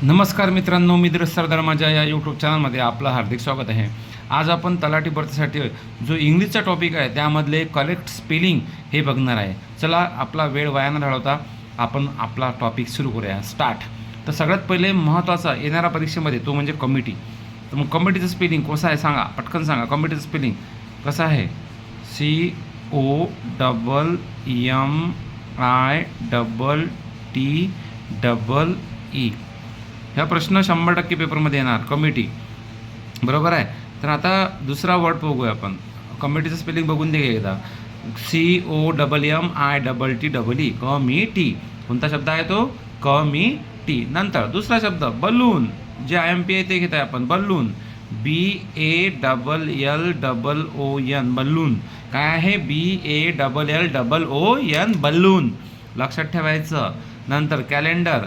नमस्कार मित्रांनो, मी सरदार माझ्या या यूट्यूब चॅनलमध्ये आपलं हार्दिक स्वागत आहे. आज आपण तलाठी भरतीसाठी जो इंग्लिशचा टॉपिक आहे त्यामधले करेक्ट स्पेलिंग हे बघणार आहे. चला, आपला वेळ वाया न घालवता आपण आपला टॉपिक सुरू करूया. स्टार्ट. तर सगळ्यात पहिले महत्त्वाचा येणाऱ्या परीक्षेमध्ये तो म्हणजे कमिटी. तर मग कमिटीचं स्पेलिंग कसं आहे सांगा, पटकन सांगा. कमिटीचं स्पेलिंग कसं आहे? COMMITTEE. ह्या प्रश्न 100% पेपरमध्ये येणार. कमिटी बरोबर आहे. तर आता दुसरा वर्ड बघूया आपण. कमिटीचं स्पेलिंग बघून दे एकदा. COMMITTEE. कमिटी. कोणता शब्द आहे तो? कमिटी. नंतर दुसरा शब्द बलून. जे IMP आहे ते घेत आहे आपण. बलून. BALLON. बलून. काय आहे? BALLON. बलून. लक्षात ठेवायचं. नंतर कॅलेंडर.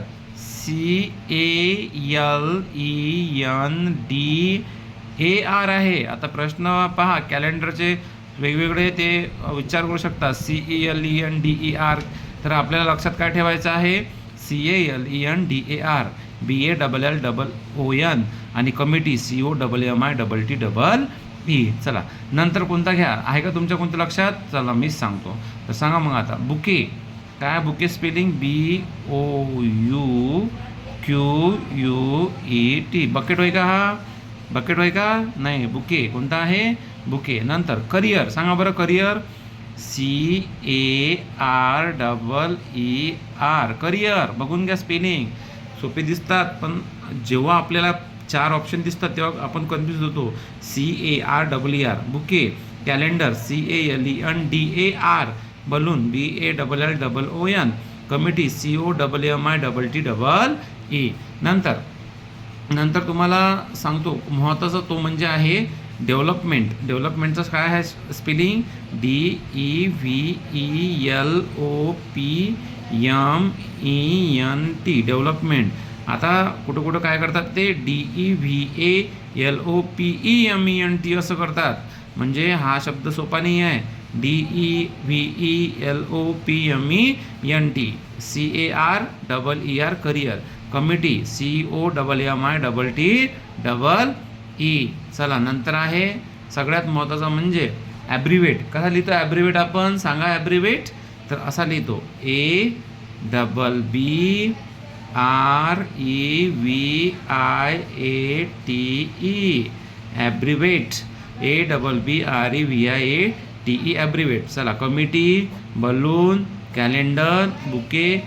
CALENDAR आहे. आता प्रश्न पहा, कॅलेंडरचे वेगवेगळे ते विचार करू शकता. CALENDER. तर आपल्याला लक्षात काय ठेवायचं आहे? CALENDAR. BALLON. आणि कमिटी COMMITTEE. चला, नंतर कोणता घ्या आहे का तुमच्या कोणत्या लक्षात? चला मीच सांगतो. तर सांगा मग आता. बुके. काय बुके स्पेलिंग? BOUQUET. बकेट होय का हा? बकेट होय का? नाही. बुके. कोणता आहे? बुके. नंतर करिअर. सांगा बरं. करिअर. CAREER. करिअर. बघून घ्या स्पेलिंग. सोपे दिसतात, पण जेव्हा आपल्याला 4 ऑप्शन दिसतात तेव्हा आपण कन्फ्यूज होतो. CAREER. Bouquet. Calendar. CALENDAR. Balloon. BALLON. Committee. COMMITTEE. नंतर तुम्हाला सांगतो महत्त्वाचा तो म्हणजे आहे डेव्हलपमेंट. डेव्हलपमेंटचं काय आहे स्पेलिंग? DEVELOPMENT. डेव्हलपमेंट. आता कुठं काय करतात ते? DEVALOPEMENT असं करतात. म्हणजे हा शब्द सोपा नाही आहे. DEVELOPMENT. CAREER. Career. Committee. COMMITTEE. चला, नंतर आहे सगळ्यात महत्त्वाचा म्हणजे ॲब्रिवेट. कसा लिहितो ॲब्रिवेट आपण? सांगा ॲब्रिवेट. तर असा लिहितो ABBREVIATE. ॲब्रिवेट. ABBREVIATE. ॲब्रिवेट. चला, committee, balloon, calendar, bouquet,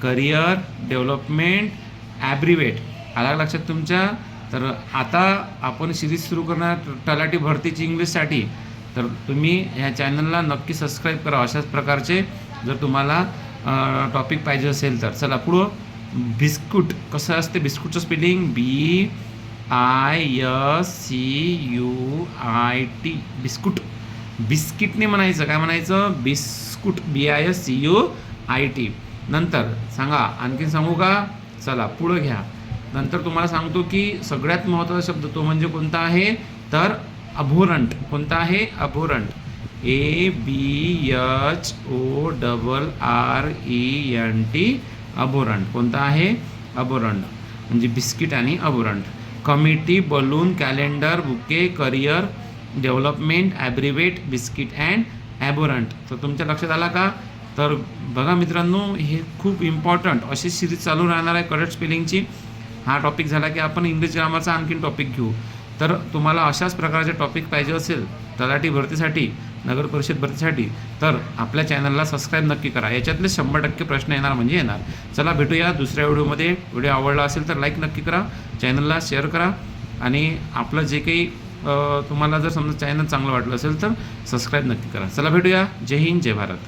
career, development, abbreviate. आला लक्षात तुमच्या? तर आता आपण सिरीज सुरू करणार तलाठी भरतीची इंग्लिशसाठी. तर तुम्ही ह्या चॅनलला नक्की सबस्क्राईब करा अशाच प्रकारचे, जर तुम्हाला टॉपिक पाहिजे असेल तर. चला पुढं. बिस्कुट. कसं असते बिस्कुटचं स्पेलिंग? BISCUIT. बिस्कुट. बिस्किटने म्हणायचं. काय म्हणायचं? बिस्कुट. BISCUIT. नंतर सांगा. आणखीन सांगू का? चला पुढं घ्या. नंतर तुम्हाला सांगतो की सगळ्यात महत्त्वाचा शब्द तो म्हणजे कोणता आहे? तर अभोरंट. कोणता आहे? अभोरंट. ABHORRENT. अभोरंट. कोणता आहे? अभोरंट. म्हणजे बिस्किट आणि abhorrent. Committee, balloon, calendar, bouquet, career, development, abbreviate, biscuit and abhorrent. तर तुमच्या लक्षात आला का? तर बघा मित्रांनो, हे खूप इम्पॉर्टंट अशी सिरीज चालू राहणार आहे करेक्ट स्पेलिंगची. हा टॉपिक झाला की आपण इंग्लिश ग्रामरचा आणखीन टॉपिक घेऊ. तर तुम्हाला अशाच प्रकारचे टॉपिक पाहिजे असेल तलाठी भरतीसाठी, नगर परिषद भरतीसाठी, तर आपल्या चॅनलला सबस्क्राईब नक्की करा. याच्यातले 100% प्रश्न येणार म्हणजे येणार. चला भेटूया दुसऱ्या व्हिडिओमध्ये. व्हिडिओ आवडला असेल तर लाईक नक्की करा, चॅनलला शेअर करा, आणि आपलं जे काही तुम्हाला जर समजा चॅनल चांगलं वाटलं असेल तर सबस्क्राईब नक्की करा. चला भेटूया. जय हिंद, जय भारत.